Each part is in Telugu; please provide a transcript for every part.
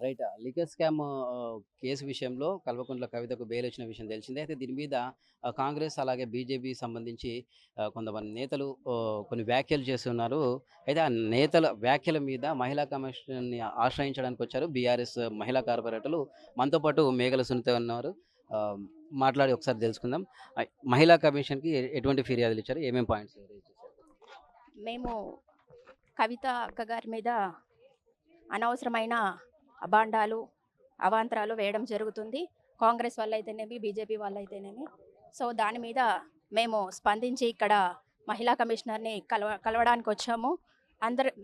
రైట్. లిక్కర్ స్కామ్ కేసు విషయంలో కల్వకుంట్ల కవితకు బెయిల్ వచ్చిన విషయం తెలిసిందే. అయితే దీని మీద కాంగ్రెస్ అలాగే బీజేపీ సంబంధించి కొంతమంది నేతలు కొన్ని వ్యాఖ్యలు చేస్తున్నారు. అయితే ఆ నేతల వ్యాఖ్యల మీద మహిళా కమిషన్‌ని ఆశ్రయించడానికి వచ్చారు బీఆర్ఎస్ మహిళా కార్పొరేటర్లు. మనతో పాటు మేఘల సునీత ఉన్నారు. ఆహ్, మాట్లాడి ఒకసారి తెలుసుకుందాం. మహిళా కమిషన్‌కి ఎటువంటి ఫిర్యాదులు ఇచ్చారు? ఏమేం పాయింట్స్ రైజ్ చేశారు? మేము కవిత అక్క గారి మీద అనవసరమైన అభాండాలు, అవాంతరాలు వేయడం జరుగుతుంది. కాంగ్రెస్ వాళ్ళైతేనేమి, బీజేపీ వాళ్ళైతేనేమి. సో, దాని మీద మేము స్పందించి ఇక్కడ మహిళా కమిషనర్‌ని కలవడానికి వచ్చాము.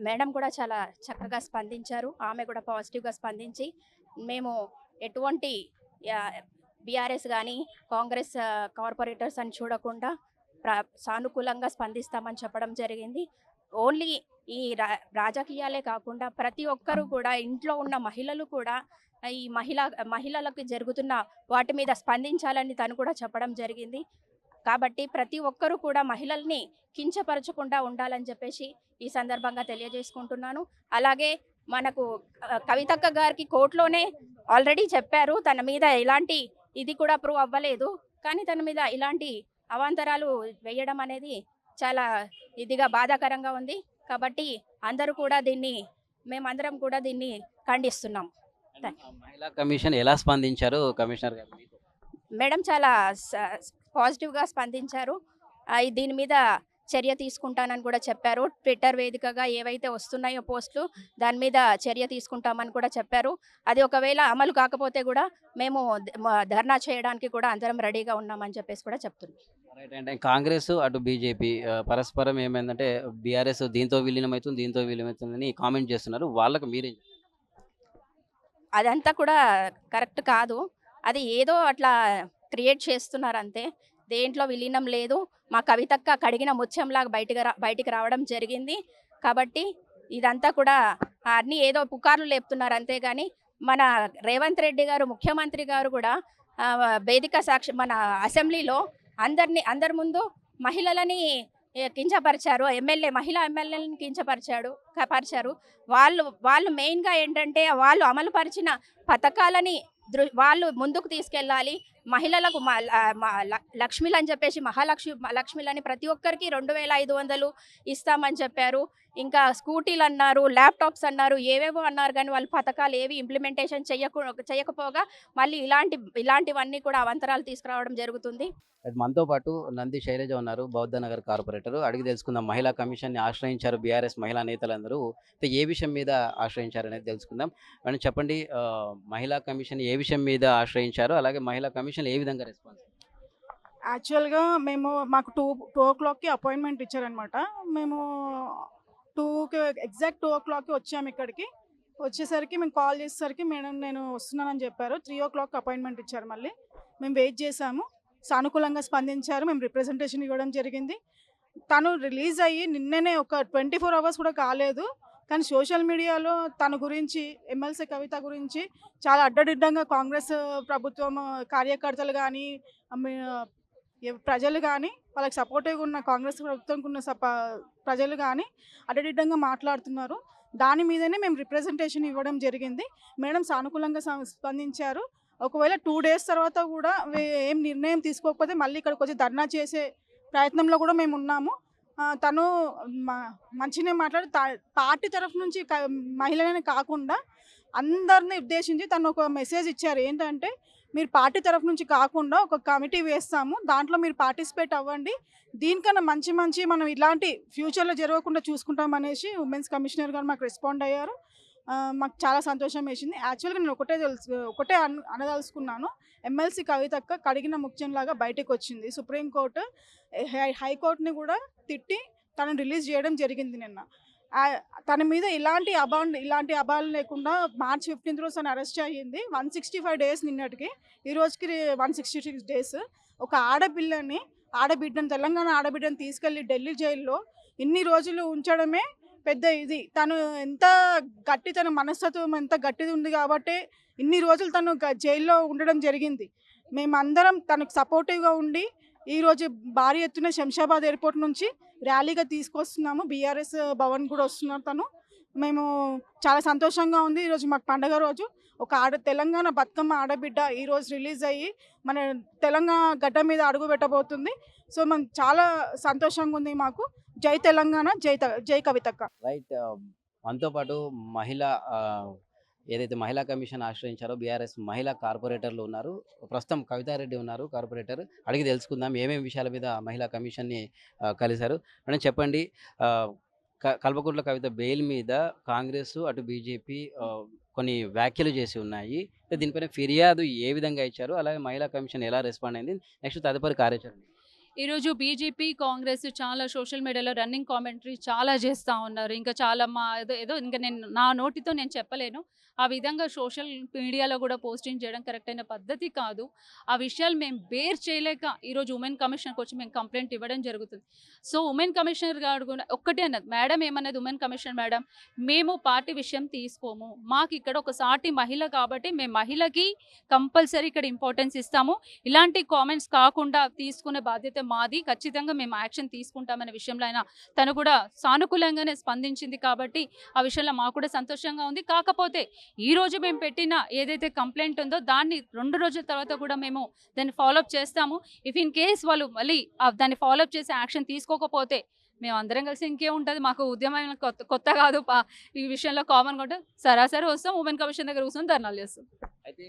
మేడం కూడా చాలా చక్కగా స్పందించారు. ఆమె కూడా పాజిటివ్‌గా స్పందించి మేము ఎటువంటి యాహ్, బీఆర్ఎస్ గానీ, కాంగ్రెస్ కార్పొరేటర్స్ అని చూడకుండా సానుకూలంగా స్పందిస్తామని చెప్పడం జరిగింది. ఓన్లీ ఈ రాజకీయాలే కాకుండా ప్రతి ఒక్కరు కూడా ఇంట్లో ఉన్న మహిళలు కూడా ఈ మహిళలకు జరుగుతున్న వాటి మీద స్పందించాలని తను కూడా చెప్పడం జరిగింది. కాబట్టి ప్రతి ఒక్కరు కూడా మహిళల్ని కించపరచకుండా ఉండాలని చెప్పేసి ఈ సందర్భంగా తెలియజేసుకుంటున్నాను. అలాగే మనకు కవితక్క గారికి కోర్టులోనే ఆల్రెడీ చెప్పారు. తన మీద ఎలాంటి ఇది కూడా ప్రూవ్ అవ్వలేదు. కానీ తన మీద ఇలాంటి అవాంతరాలు వేయడం అనేది చాలా ఇదిగా బాధాకరంగా ఉంది. కాబట్టి మేమందరం కూడా దీన్ని ఖండిస్తున్నాం. మహిళా కమిషన్ ఎలా స్పందించారు కమిషనర్ గారు మీతో? మేడం చాలా పాజిటివ్‌గా స్పందించారు. దీని మీద చర్య తీసుకుంటానని కూడా చెప్పారు. ట్విట్టర్ వేదికగా ఏవైతే వస్తున్నాయో పోస్టులు దాని మీద చర్య తీసుకుంటామని కూడా చెప్పారు. అది ఒకవేళ అమలు కాకపోతే కూడా మేము ధర్నా చేయడానికి కూడా అందరం రెడీగా ఉన్నామని చెప్పేసి కూడా చెప్తున్నాం. రైట్. అంటే కాంగ్రెస్ అటు బీజేపీ పరస్పరం ఏమైందంటే బీఆర్ఎస్ దీంతో విలీనమవుతుంది, దీంతో విలీనమవుతుందని కామెంట్ చేస్తున్నారు. వాళ్ళకి మీరేం చెప్తారు? అదంతా కూడా కరెక్ట్ కాదు. అది ఏదో అట్లా క్రియేట్ చేస్తున్నారు అంతే. దేంట్లో విలీనం లేదు. మా కవితక్క కడిగిన ముత్యంలాగా బయటికి రావడం జరిగింది. కాబట్టి ఇదంతా కూడా అన్నీ ఏదో పుకార్లు లేపుతున్నారు అంతేగాని మన రేవంత్ రెడ్డి గారు ముఖ్యమంత్రి గారు కూడా వేదిక సాక్షి మన అసెంబ్లీలో అందరి ముందు మహిళలని కించపరిచారు. మహిళా ఎమ్మెల్యేలను కించపరిచారు. వాళ్ళు మెయిన్గా ఏంటంటే వాళ్ళు అమలుపరిచిన పథకాలని వాళ్ళు ముందుకు తీసుకెళ్ళాలి. మహిళలకు లక్ష్మిలు అని చెప్పేసి లక్ష్మిలని ప్రతి ఒక్కరికి 2500 ఇస్తామని చెప్పారు. ఇంకా స్కూటీలు అన్నారు, ల్యాప్టాప్స్ అన్నారు, ఏవేవో అన్నారు. కానీ వాళ్ళు పథకాలు ఏవి ఇంప్లిమెంటేషన్ చేయకపోగా మళ్ళీ ఇలాంటివన్నీ కూడా అవంతరాలు తీసుకురావడం జరుగుతుంది. మనతో పాటు నంది శైలజ ఉన్నారు, బౌద్ధ నగర్ కార్పొరేటర్. అడిగి తెలుసుకుందాం. మహిళా కమిషన్ని ఆశ్రయించారు బీఆర్ఎస్ మహిళా నేతలందరూ. ఏ విషయం మీద ఆశ్రయించారు అనేది తెలుసుకుందాం. మేడం చెప్పండి, మహిళా కమిషన్ ఏ విషయం మీద ఆశ్రయించారు? అలాగే మహిళా కమిషన్ ఏ విధంగా రెస్పాన్స్? యాక్చువల్‌గా మాకు 2:00కి అపాయింట్మెంట్ ఇచ్చారనమాట. మేము 2కి ఎగ్జాక్ట్ 2:00కి వచ్చాము ఇక్కడికి. వచ్చేసరికి మేము కాల్ చేసేసరికి మేడం నేను వస్తున్నానని చెప్పారు. 3:00కి అపాయింట్మెంట్ ఇచ్చారు మళ్ళీ. మేము వెయిట్ చేసాము. సానుకూలంగా స్పందించారు. మేము రిప్రజెంటేషన్ ఇవ్వడం జరిగింది. తను రిలీజ్ అయ్యి నిన్ననే ఒక 24 అవర్స్ కూడా కాలేదు. కానీ సోషల్ మీడియాలో తన గురించి ఎమ్మెల్సీ కవిత గురించి చాలా అడ్డదిడ్డంగా కాంగ్రెస్ ప్రభుత్వం కార్యకర్తలు కానీ ప్రజలు కానీ వాళ్ళకి సపోర్టివ్గా ఉన్న కాంగ్రెస్ ప్రభుత్వంకి ఉన్న ప్రజలు కానీ అడ్డదిడ్డంగా మాట్లాడుతున్నారు. దాని మీదనే మేము రిప్రజెంటేషన్ ఇవ్వడం జరిగింది. మేడం సానుకూలంగా స్పందించారు. ఒకవేళ 2 డేస్ తర్వాత కూడా ఏం నిర్ణయం తీసుకోకపోతే మళ్ళీ ఇక్కడికి వచ్చి ధర్నా చేసే ప్రయత్నంలో కూడా మేము ఉన్నాము. తను మంచిగానే మాట్లాడి పార్టీ తరఫు నుంచి మహిళలనే కాకుండా అందరిని ఉద్దేశించి తను ఒక మెసేజ్ ఇచ్చారు. ఏంటంటే మీరు పార్టీ తరఫు నుంచి కాకుండా ఒక కమిటీ వేస్తాము, దాంట్లో మీరు పార్టిసిపేట్ అవ్వండి, దీనికన్నా మంచి మనం ఇలాంటి ఫ్యూచర్లో జరగకుండా చూసుకుంటాం అనేసి ఉమెన్స్ కమిషనర్ గారు మాకు రెస్పాండ్ అయ్యారు. మాకు చాలా సంతోషం వేసింది. యాక్చువల్గా నేను ఒకటే అనదలుచుకున్నాను. ఎమ్మెల్సీ కవితక్క కడిగిన ముత్యంలాగా బయటకు వచ్చింది. సుప్రీంకోర్టు హైకోర్టుని కూడా తిట్టి తనను రిలీజ్ చేయడం జరిగింది నిన్న. తన మీద ఇలాంటి అబాలు లేకుండా March 15 రోజు తను అరెస్ట్ అయ్యింది. 165 డేస్ నిన్నటికి, ఈ రోజుకి 166 డేస్. ఒక ఆడబిడ్డను తెలంగాణ ఆడబిడ్డను తీసుకెళ్ళి ఢిల్లీ జైల్లో ఇన్ని రోజులు ఉంచడమే పెద్ద ఇది. తను తన మనస్తత్వం ఎంత గట్టిది ఉంది కాబట్టి ఇన్ని రోజులు తను జైల్లో ఉండడం జరిగింది. మేమందరం తనకు సపోర్టివ్గా ఉండి ఈరోజు భారీ ఎత్తున శంషాబాద్ ఎయిర్పోర్ట్ నుంచి ర్యాలీగా తీసుకొస్తున్నాము. బీఆర్ఎస్ భవన్ కూడా వస్తున్నారు తను. మేము చాలా సంతోషంగా ఉంది. ఈరోజు మాకు పండగ రోజు. ఒక తెలంగాణ బతుకమ్మ ఆడబిడ్డ ఈరోజు రిలీజ్ అయ్యి మన తెలంగాణ గడ్డ మీద అడుగు పెట్టబోతుంది. సో మనం చాలా సంతోషంగా ఉంది మాకు. జై తెలంగాణ, జై కవితక్క. రైట్. మనతో పాటు మహిళ ఏదైతే మహిళా కమిషన్ ఆశ్రయించారో బీఆర్ఎస్ మహిళా కార్పొరేటర్లు ఉన్నారు. ప్రస్తుతం కవితారెడ్డి ఉన్నారు కార్పొరేటర్. అడిగి తెలుసుకుందాం ఏమేమి విషయాల మీద మహిళా కమిషన్ని కలిశారు. మేడం చెప్పండి, కల్వకుంట్ల కవిత బెయిల్ మీద కాంగ్రెస్ అటు బీజేపీ కొన్ని వ్యాఖ్యలు చేసి ఉన్నాయి. దీనిపైన ఫిర్యాదు ఏ విధంగా ఇచ్చారు, అలాగే మహిళా కమిషన్ ఎలా రెస్పాండ్ అయింది, నెక్స్ట్ తదుపరి కార్యాచరణ? ఈరోజు బీజేపీ కాంగ్రెస్ చాలా సోషల్ మీడియాలో రన్నింగ్ కామెంటరీ చాలా చేస్తూ ఉన్నారు. ఇంకా చాలా మా ఏదో ఏదో ఇంకా నేను నా నోటితో నేను చెప్పలేను. ఆ విధంగా సోషల్ మీడియాలో కూడా పోస్టింగ్ చేయడం కరెక్ట్ అయిన పద్ధతి కాదు. ఆ విషయాలు మేము బేర్ చేయలేక ఈరోజు ఉమెన్ కమిషన్కి వచ్చి మేము కంప్లైంట్ ఇవ్వడం జరుగుతుంది. సో ఉమెన్ కమిషనర్ గారు కూడా ఒక్కటే అన్నది, మేడం ఏమన్నది ఉమెన్ కమిషనర్ మేడం, మేము పార్టీ విషయం తీసుకోము, మాకు ఇక్కడ ఒక సాటి మహిళ కాబట్టి మేము మహిళకి కంపల్సరీ ఇక్కడ ఇంపార్టెన్స్ ఇస్తాము, ఇలాంటి కామెంట్స్ కాకుండా తీసుకునే బాధ్యత మాది, ఖచ్చితంగా మేము యాక్షన్ తీసుకుంటామనే విషయంలో అయినా తను కూడా సానుకూలంగానే స్పందించింది. కాబట్టి ఆ విషయంలో మాకు కూడా సంతోషంగా ఉంది. కాకపోతే ఈరోజు మేము పెట్టిన ఏదైతే కంప్లైంట్ ఉందో దాన్ని 2 రోజుల తర్వాత కూడా మేము దాన్ని ఫాలోఅప్ చేస్తాము. ఇఫ్ ఇన్ కేస్ వాళ్ళు మళ్ళీ దాన్ని ఫాలోఅప్ చేసి యాక్షన్ తీసుకోకపోతే మేము అందరం కలిసి ఇంకేముంటుంది, మాకు ఉద్యమం కొత్త కాదు, ఈ విషయంలో కామన్గా ఉంటుంది, సరాసరి వస్తాం ఉమెన్ కమిషన్ దగ్గర కూర్చొని ధర్నాలు చేస్తాం. అయితే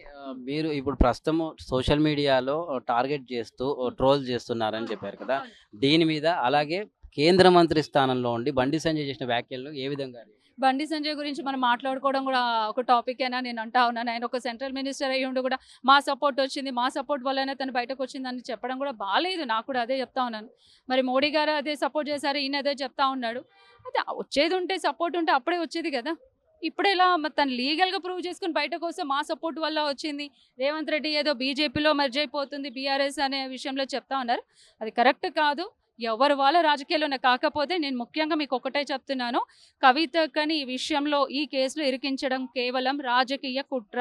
మీరు ఇప్పుడు ప్రస్తుతం సోషల్ మీడియాలో టార్గెట్ చేస్తూ ట్రోల్ చేస్తున్నారని చెప్పారు కదా, దీని మీద అలాగే కేంద్ర మంత్రి స్థానంలో ఉండి బండి సంజయ్ చేసిన వ్యాఖ్యలు ఏ విధంగా? బండి సంజయ్ గురించి మనం మాట్లాడుకోవడం కూడా ఒక టాపిక్ అయినా నేను అంటా ఉన్నాను. ఆయన ఒక సెంట్రల్ మినిస్టర్ అయ్యి ఉండి కూడా మా సపోర్ట్ వచ్చింది, మా సపోర్ట్ వల్లనే తను బయటకు వచ్చిందని చెప్పడం కూడా బాగాలేదు. నాకు కూడా అదే చెప్తా ఉన్నాను. మరి మోడీ గారు అదే సపోర్ట్ చేశారు, ఈయన అదే చెప్తా ఉన్నాడు. అదే వచ్చేది ఉంటే సపోర్ట్ ఉంటే అప్పుడే వచ్చేది కదా. ఇప్పుడు ఎలా తను లీగల్గా ప్రూవ్ చేసుకుని బయటకు వస్తే మా సపోర్ట్ వల్ల వచ్చింది, రేవంత్ రెడ్డి ఏదో బీజేపీలో మెర్జ్ అయిపోతుంది బీఆర్ఎస్ అనే విషయంలో చెప్తా ఉన్నారు. అది కరెక్ట్ కాదు. ఎవరు వాళ్ళ రాజకీయాల్లోనే. కాకపోతే నేను ముఖ్యంగా మీకు ఒకటే చెప్తున్నాను, కవితకని ఈ విషయంలో ఈ కేసులో ఇరికించడం కేవలం రాజకీయ కుట్ర,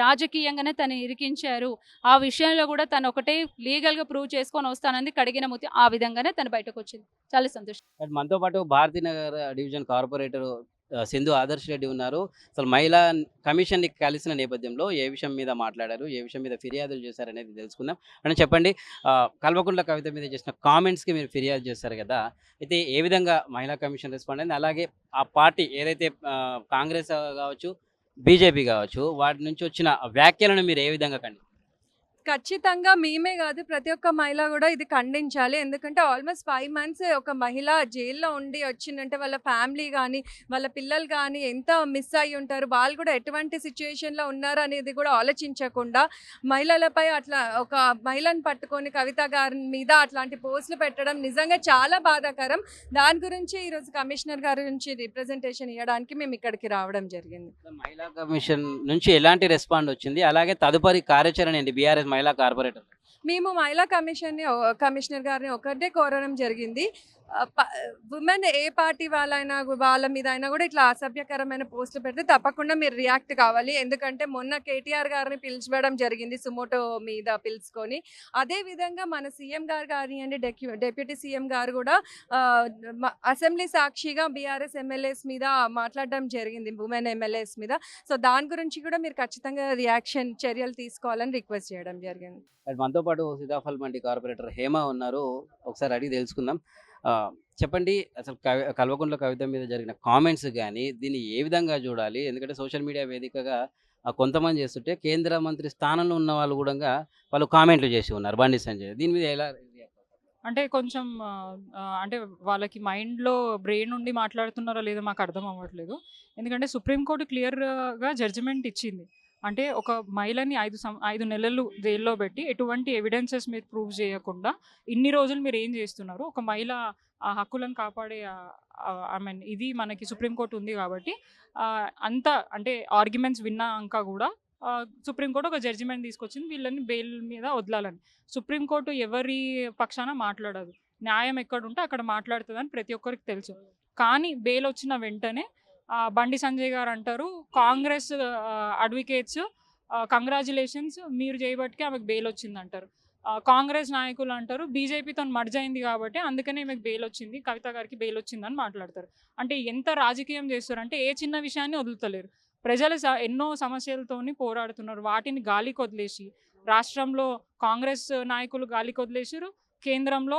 రాజకీయంగానే తను ఇరికించారు. ఆ విషయంలో కూడా తను ఒకటే లీగల్గా ప్రూవ్ చేసుకొని వస్తానంది కడిగిన మూతి. ఆ విధంగానే తను బయటకు వచ్చింది. చాలా సంతోషం. మనతో పాటు భారతీనగర్ డివిజన్ కార్పొరేటర్ సింధు ఆదర్శ్ రెడ్డి ఉన్నారు. అసలు మహిళా కమిషన్ని కలిసిన నేపథ్యంలో ఏ విషయం మీద మాట్లాడారు, ఏ విషయం మీద ఫిర్యాదులు చేశారు అనేది తెలుసుకుందాం. అని చెప్పండి, కల్వకుంట్ల కవిత మీద చేసిన కామెంట్స్కి మీరు ఫిర్యాదు చేశారు కదా, అయితే ఏ విధంగా మహిళా కమిషన్ రెస్పాండ్ అయింది, అలాగే ఆ పార్టీ ఏదైతే కాంగ్రెస్ కావచ్చు బీజేపీ కావచ్చు వాటి నుంచి వచ్చిన వ్యాఖ్యలను మీరు ఏ విధంగా ఖచ్చితంగా మేమే కాదు, ప్రతి ఒక్క మహిళ కూడా ఇది ఖండించాలి. ఎందుకంటే ఆల్మోస్ట్ 5 months ఒక మహిళ జైల్లో ఉండి వచ్చిందంటే వాళ్ళ ఫ్యామిలీ కానీ వాళ్ళ పిల్లలు కానీ ఎంత మిస్ అయ్యి ఉంటారు, వాళ్ళు కూడా ఎటువంటి సిచ్యువేషన్లో ఉన్నారు అనేది కూడా ఆలోచించకుండా మహిళలపై అట్లా ఒక మహిళను పట్టుకొని కవిత గారి మీద అట్లాంటి పోస్టులు పెట్టడం నిజంగా చాలా బాధాకరం. దాని గురించి ఈరోజు కమిషనర్ గారి నుంచి రిప్రజెంటేషన్ ఇవ్వడానికి మేము ఇక్కడికి రావడం జరిగింది. మహిళా కమిషన్ నుంచి ఎలాంటి రెస్పాండ్ వచ్చింది, అలాగే తదుపరి కార్యాచరణ ఏంటి బీఆర్ఎస్ మహిళా కార్పొరేటర్? మేము మహిళా కమిషనర్ గారిని ఒకటే కోరడం జరిగింది, ఉమెన్ ఏ పార్టీ వాళ్ళ మీద అయినా కూడా ఇట్లా అసభ్యకరమైన పోస్టులు పెడితే తప్పకుండా మీరు రియాక్ట్ కావాలి. ఎందుకంటే మొన్న కేటీఆర్ గారిని పిలిచివ్వడం జరిగింది సుమోటో మీద పిలుచుకొని. అదేవిధంగా మన సీఎం గారు కానివ్వండి, డిప్యూటీ సీఎం గారు కూడా అసెంబ్లీ సాక్షిగా బీఆర్ఎస్ ఎమ్మెల్యేస్ మీద మాట్లాడడం జరిగింది, ఉమెన్ ఎమ్మెల్యేస్ మీద. సో దాని గురించి కూడా మీరు ఖచ్చితంగా చర్యలు తీసుకోవాలని రిక్వెస్ట్ చేయడం జరిగింది. మనతో పాటు సీతాఫల్ మండి కార్పొరేటర్ హేమ ఉన్నారు, ఒకసారి అడిగి తెలుసుకుందాం. చెప్పండి, అసలు కల్వకుంట్ల కవిత మీద జరిగిన కామెంట్స్ కానీ దీన్ని ఏ విధంగా చూడాలి? ఎందుకంటే సోషల్ మీడియా వేదికగా కొంతమంది చేస్తుంటే కేంద్ర మంత్రి స్థానంలో ఉన్న వాళ్ళు కూడా వాళ్ళు కామెంట్లు చేసి ఉన్నారు బండి సంజయ్, దీని మీద ఎలా? అంటే కొంచెం అంటే వాళ్ళకి మైండ్లో బ్రెయిన్ నుండి మాట్లాడుతున్నారో లేదో మాకు అర్థం అవ్వట్లేదు. ఎందుకంటే సుప్రీంకోర్టు క్లియర్గా జడ్జిమెంట్ ఇచ్చింది. అంటే ఒక మహిళని 5 నెలలు జైల్లో పెట్టి ఎటువంటి ఎవిడెన్సెస్ మీరు ప్రూవ్ చేయకుండా ఇన్ని రోజులు మీరు ఏం చేస్తున్నారు? ఒక మహిళ ఆ హక్కులను కాపాడే ఐ మీన్ ఇది మనకి సుప్రీంకోర్టు ఉంది కాబట్టి అంత అంటే ఆర్గ్యుమెంట్స్ విన్నాక కూడా సుప్రీంకోర్టు ఒక జడ్జిమెంట్ తీసుకొచ్చింది వీళ్ళని బెయిల్ మీద వదలాలని. సుప్రీంకోర్టు ఎవరి పక్షాన మాట్లాడదు, న్యాయం ఎక్కడుంటే అక్కడ మాట్లాడుతుందని ప్రతి ఒక్కరికి తెలుసు. కానీ బెయిల్ వచ్చిన వెంటనే బండి సంజయ్ గారు అంటారు, కాంగ్రెస్ అడ్వకేట్స్ కంగ్రాచులేషన్స్ మీరు చేయబట్టికి ఆమెకు బెయిల్ వచ్చింది అంటారు. కాంగ్రెస్ నాయకులు అంటారు బీజేపీతో మర్జ్ అయింది కాబట్టి అందుకనే మీకు బెయిల్ వచ్చింది, కవిత గారికి బెయిల్ వచ్చిందని మాట్లాడతారు. అంటే ఎంత రాజకీయం చేస్తారు అంటే ఏ చిన్న విషయాన్ని వదులుతలేరు. ప్రజలు ఎన్నో సమస్యలతోని పోరాడుతున్నారు, వాటిని గాలికి వదిలేసి రాష్ట్రంలో కాంగ్రెస్ నాయకులు గాలికి వదిలేసారు, కేంద్రంలో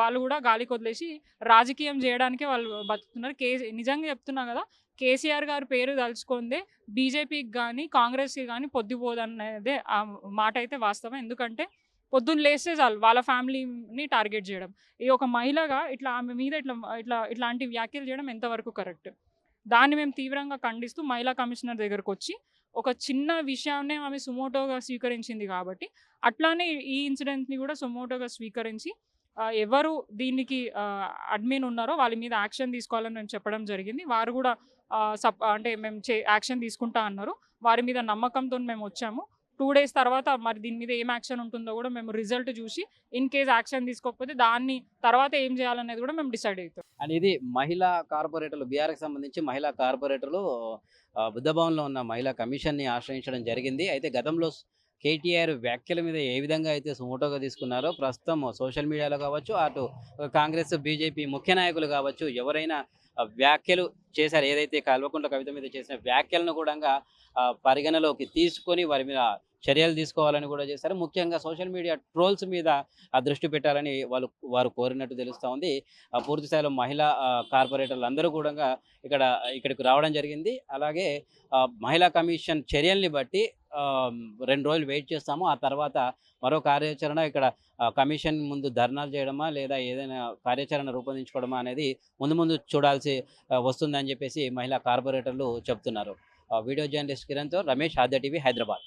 వాళ్ళు కూడా గాలికి వదిలేసి రాజకీయం చేయడానికే వాళ్ళు బతుకుతున్నారు. నిజంగా చెప్తున్నా కదా, కేసీఆర్ గారి పేరు తలుచుకుందే బీజేపీకి కానీ కాంగ్రెస్కి కానీ పొద్దుపోదనేదే ఆ మాట అయితే వాస్తవం. ఎందుకంటే పొద్దున్న లేస్తే చాలు వాళ్ళ ఫ్యామిలీని టార్గెట్ చేయడం. ఈ ఒక మహిళగా ఇట్లా ఆమె మీద ఇట్లాంటి వ్యాఖ్యలు చేయడం ఎంతవరకు కరెక్ట్? దాన్ని మేము తీవ్రంగా ఖండిస్తూ మహిళా కమిషనర్ దగ్గరకు వచ్చి ఒక చిన్న విషయాన్నే ఆమె సుమోటోగా స్వీకరించింది కాబట్టి అట్లానే ఈ ఇన్సిడెంట్ని కూడా సుమోటోగా స్వీకరించి ఎవరు దీనికి అడ్మిన్ ఉన్నారో వాళ్ళ మీద యాక్షన్ తీసుకోవాలని మేము చెప్పడం జరిగింది. వారు కూడా అంటే మేము యాక్షన్ తీసుకుంటా అన్నారు. వారి మీద నమ్మకంతో మేము వచ్చాము. 2 days తర్వాత మరి దీని మీద ఏం యాక్షన్ ఉంటుందో కూడా మేము రిజల్ట్ చూసి ఇన్ కేస్ యాక్షన్ తీసుకోకపోతే దాన్ని తర్వాత ఏం చేయాలనేది కూడా మేము డిసైడ్ అవుతాం. అండ్ ఇది మహిళా కార్పొరేటర్లు, బీఆర్కి సంబంధించి మహిళా కార్పొరేటర్లు బుద్ధభవన్లో ఉన్న మహిళా కమిషన్ని ఆశ్రయించడం జరిగింది. అయితే గతంలో కేటీఆర్ వ్యాఖ్యల మీద ఏ విధంగా అయితే సుమోటోగా తీసుకున్నారో ప్రస్తుతం సోషల్ మీడియాలో కావచ్చు, అటు కాంగ్రెస్ బీజేపీ ముఖ్య నాయకులు కావచ్చు, ఎవరైనా వ్యాఖ్యలు చేశారు, ఏదైతే కల్వకుంట్ల కవిత మీద చేసిన వ్యాఖ్యలను కూడా పరిగణలోకి తీసుకొని వారి మీద చర్యలు తీసుకోవాలని కూడా చేశారు. ముఖ్యంగా సోషల్ మీడియా ట్రోల్స్ మీద దృష్టి పెట్టాలని వారు కోరినట్టు తెలుస్తూ ఉంది. పూర్తి స్థాయిలో మహిళా కార్పొరేటర్లు అందరూ కూడా ఇక్కడికి రావడం జరిగింది. అలాగే మహిళా కమిషన్ చర్యల్ని బట్టి 2 రోజులు వెయిట్ చేస్తాము. ఆ తర్వాత మరో కార్యాచరణ ఇక్కడ కమిషన్ ముందు ధర్నాలు చేయడమా లేదా ఏదైనా కార్యాచరణ రూపొందించుకోవడమా అనేది ముందు చూడాల్సి వస్తుందని చెప్పేసి మహిళా కార్పొరేటర్లు చెప్తున్నారు. వీడియో జర్నలిస్ట్ కిరణ్తో రమేష్, ఆద్య టీవీ, హైదరాబాద్.